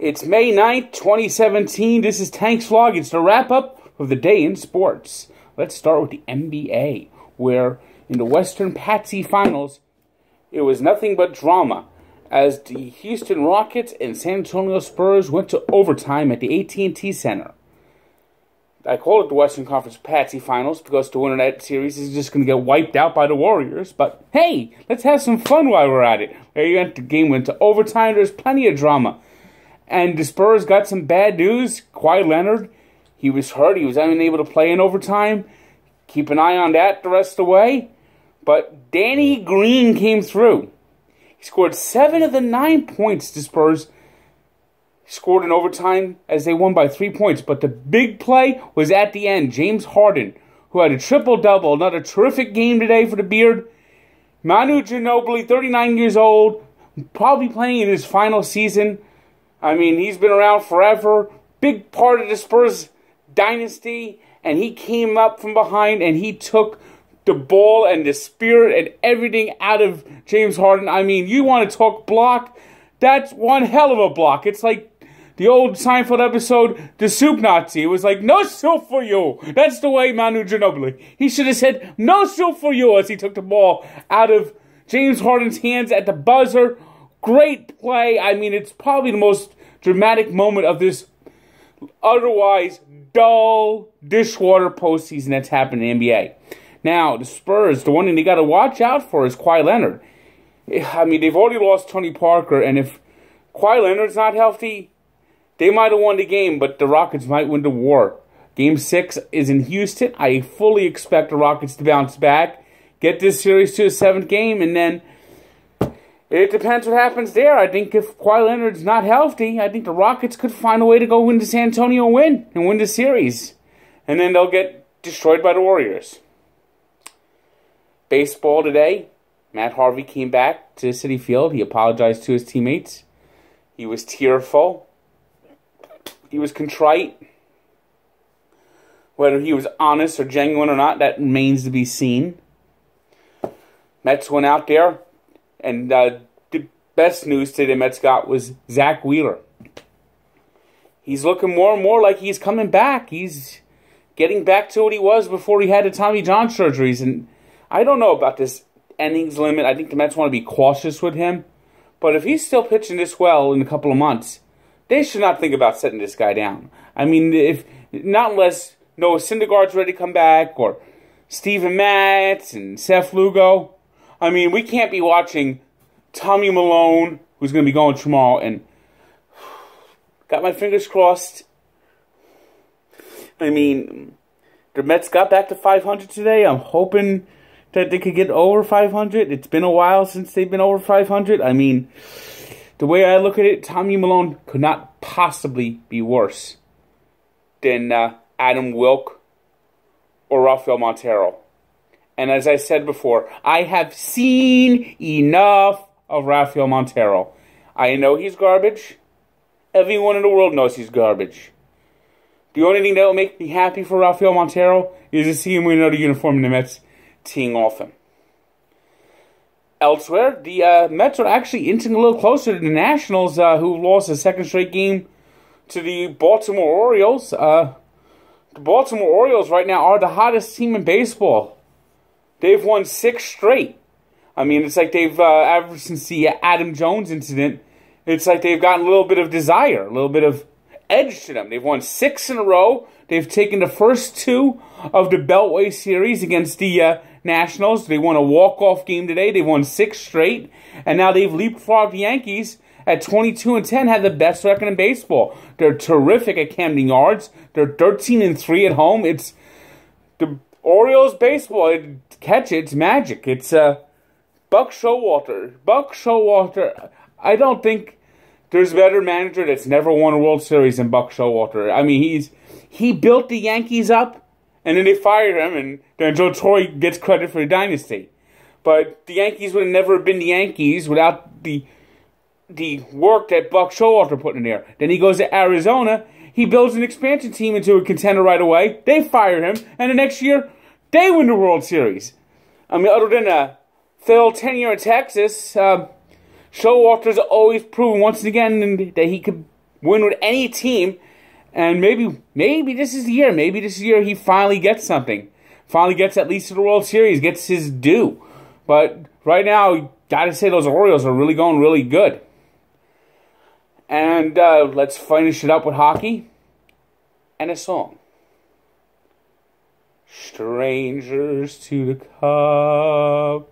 It's May 9th, 2017. This is Tank's Vlog. It's the wrap-up of the day in sports. Let's start with the NBA, where in the Western Patsy Finals, it was nothing but drama, as the Houston Rockets and San Antonio Spurs went to overtime at the AT&T Center. I call it the Western Conference Patsy Finals because the winner of that series is just going to get wiped out by the Warriors. But hey, let's have some fun while we're at it. There you got the game went to overtime. There's plenty of drama. And the Spurs got some bad news. Kawhi Leonard, he was hurt. He was unable to play in overtime. Keep an eye on that the rest of the way. But Danny Green came through. He scored 7 of the 9 points the Spurs scored in overtime as they won by 3 points. But the big play was at the end. James Harden, who had a triple-double, another terrific game today for the Beard. Manu Ginobili, 39 years old, probably playing in his final season. I mean, he's been around forever. Big part of the Spurs dynasty. And he came up from behind and he took the ball and the spirit and everything out of James Harden. I mean, you want to talk block? That's one hell of a block. It's like the old Seinfeld episode, The Soup Nazi. It was like, no soup for you. That's the way Manu Ginobili. He should have said, no soup for you, as he took the ball out of James Harden's hands at the buzzer. Great play. I mean, it's probably the most dramatic moment of this otherwise dull dishwater postseason that's happened in the NBA. Now, the Spurs, the one thing they got to watch out for is Kawhi Leonard. I mean, they've already lost Tony Parker, and if Kawhi Leonard's not healthy, they might have won the game, but the Rockets might win the war. Game 6 is in Houston. I fully expect the Rockets to bounce back, get this series to a 7th game, and then it depends what happens there. I think if Kawhi Leonard's not healthy, I think the Rockets could find a way to go win the San Antonio and win the series. And then they'll get destroyed by the Warriors. Baseball today. Matt Harvey came back to Citi Field. He apologized to his teammates. He was tearful. He was contrite. Whether he was honest or genuine or not, that remains to be seen. Mets went out there. And the best news today the Mets got was Zach Wheeler. He's looking more and more like he's coming back. He's getting back to what he was before he had the Tommy John surgeries. And I don't know about this innings limit. I think the Mets want to be cautious with him. But if he's still pitching this well in a couple of months, they should not think about setting this guy down. I mean, if not unless Noah Syndergaard's ready to come back or Steven Matz and Seth Lugo. I mean, we can't be watching Tommy Malone, who's going to be going tomorrow, and got my fingers crossed. I mean, the Mets got back to 500 today. I'm hoping that they could get over 500. It's been a while since they've been over 500. I mean, the way I look at it, Tommy Malone could not possibly be worse than Adam Wilk or Rafael Montero. And as I said before, I have seen enough of Rafael Montero. I know he's garbage. Everyone in the world knows he's garbage. The only thing that will make me happy for Rafael Montero is to see him in another uniform in the Mets teeing off him. Elsewhere, the Mets are actually inching a little closer to the Nationals, who lost a second straight game to the Baltimore Orioles. The Baltimore Orioles right now are the hottest team in baseball. They've won 6 straight. I mean, it's like they've, ever since the Adam Jones incident, it's like they've gotten a little bit of desire, a little bit of edge to them. They've won 6 in a row. They've taken the first 2 of the Beltway series against the Nationals. They won a walk-off game today. They won 6 straight. And now they've leapfrogged the Yankees at 22-10, have the best record in baseball. They're terrific at Camden Yards. They're 13-3 at home. It's the Orioles baseball. Catch it, it's magic. It's Buck Showalter. Buck Showalter. I don't think there's a better manager that's never won a World Series than Buck Showalter. I mean, he built the Yankees up, and then they fired him, and then Joe Torre gets credit for the dynasty. But the Yankees would have never been the Yankees without the work that Buck Showalter put in there. Then he goes to Arizona. He builds an expansion team into a contender right away. They fire him, and the next year, they win the World Series. I mean, other than a failed tenure in Texas, Showalter's always proven once again that he could win with any team. And maybe this is the year. Maybe this is the year he finally gets something. Finally gets at least to the World Series. Gets his due. But right now, gotta say those Orioles are really going really good. And let's finish it up with hockey and a song. Strangers to the cup.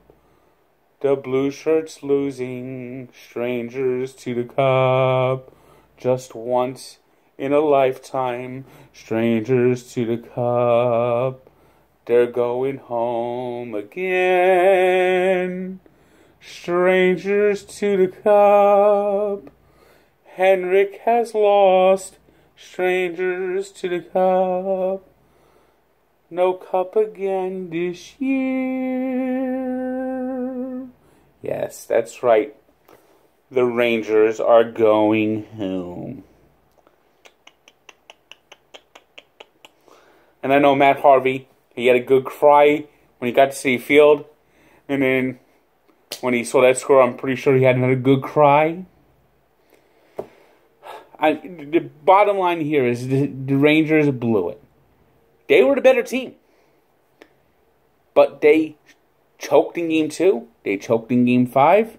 The blue shirts losing. Strangers to the cup. Just once in a lifetime. Strangers to the cup. They're going home again. Strangers to the cup. Henrik has lost. Strangers to the cup. No cup again this year. Yes, that's right. The Rangers are going home. And I know Matt Harvey, he had a good cry when he got to Citi Field. And then when he saw that score, I'm pretty sure he had another good cry. The bottom line here is the Rangers blew it. They were the better team. But they choked in Game 2. They choked in Game 5.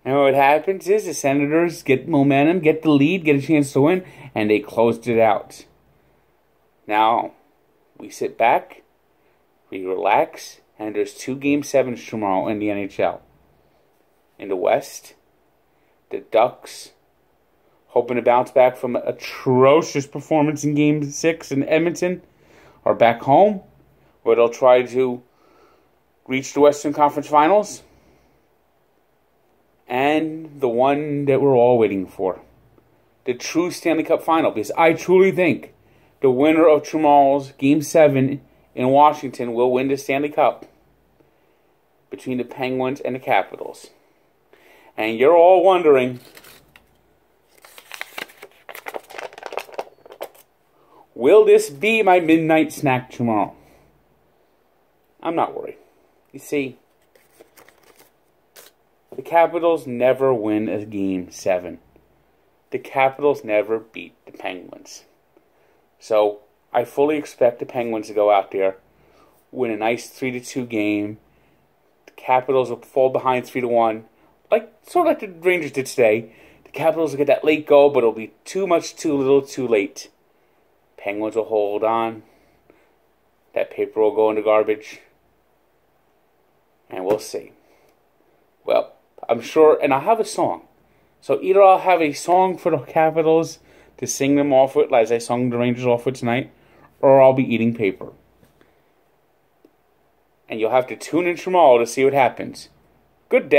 And what happens is the Senators get momentum, get the lead, get a chance to win, and they closed it out. Now, we sit back, we relax, and there's 2 Game 7s tomorrow in the NHL. In the West, the Ducks, hoping to bounce back from an atrocious performance in Game 6 in Edmonton, are back home, where they'll try to reach the Western Conference Finals. And the one that we're all waiting for, the true Stanley Cup Final. Because I truly think the winner of tomorrow's Game 7 in Washington will win the Stanley Cup between the Penguins and the Capitals. And you're all wondering, will this be my midnight snack tomorrow? I'm not worried. You see, the Capitals never win a Game 7. The Capitals never beat the Penguins. So, I fully expect the Penguins to go out there, win a nice 3-2 game. The Capitals will fall behind 3-1, sort of like the Rangers did today. The Capitals will get that late goal, but it'll be too much, too little, too late. Penguins will hold on. That paper will go in the garbage. And we'll see. Well, I'm sure, and I'll have a song. So either I'll have a song for the Capitals to sing them off with, as I sung the Rangers off with tonight, or I'll be eating paper. And you'll have to tune in tomorrow to see what happens. Good day.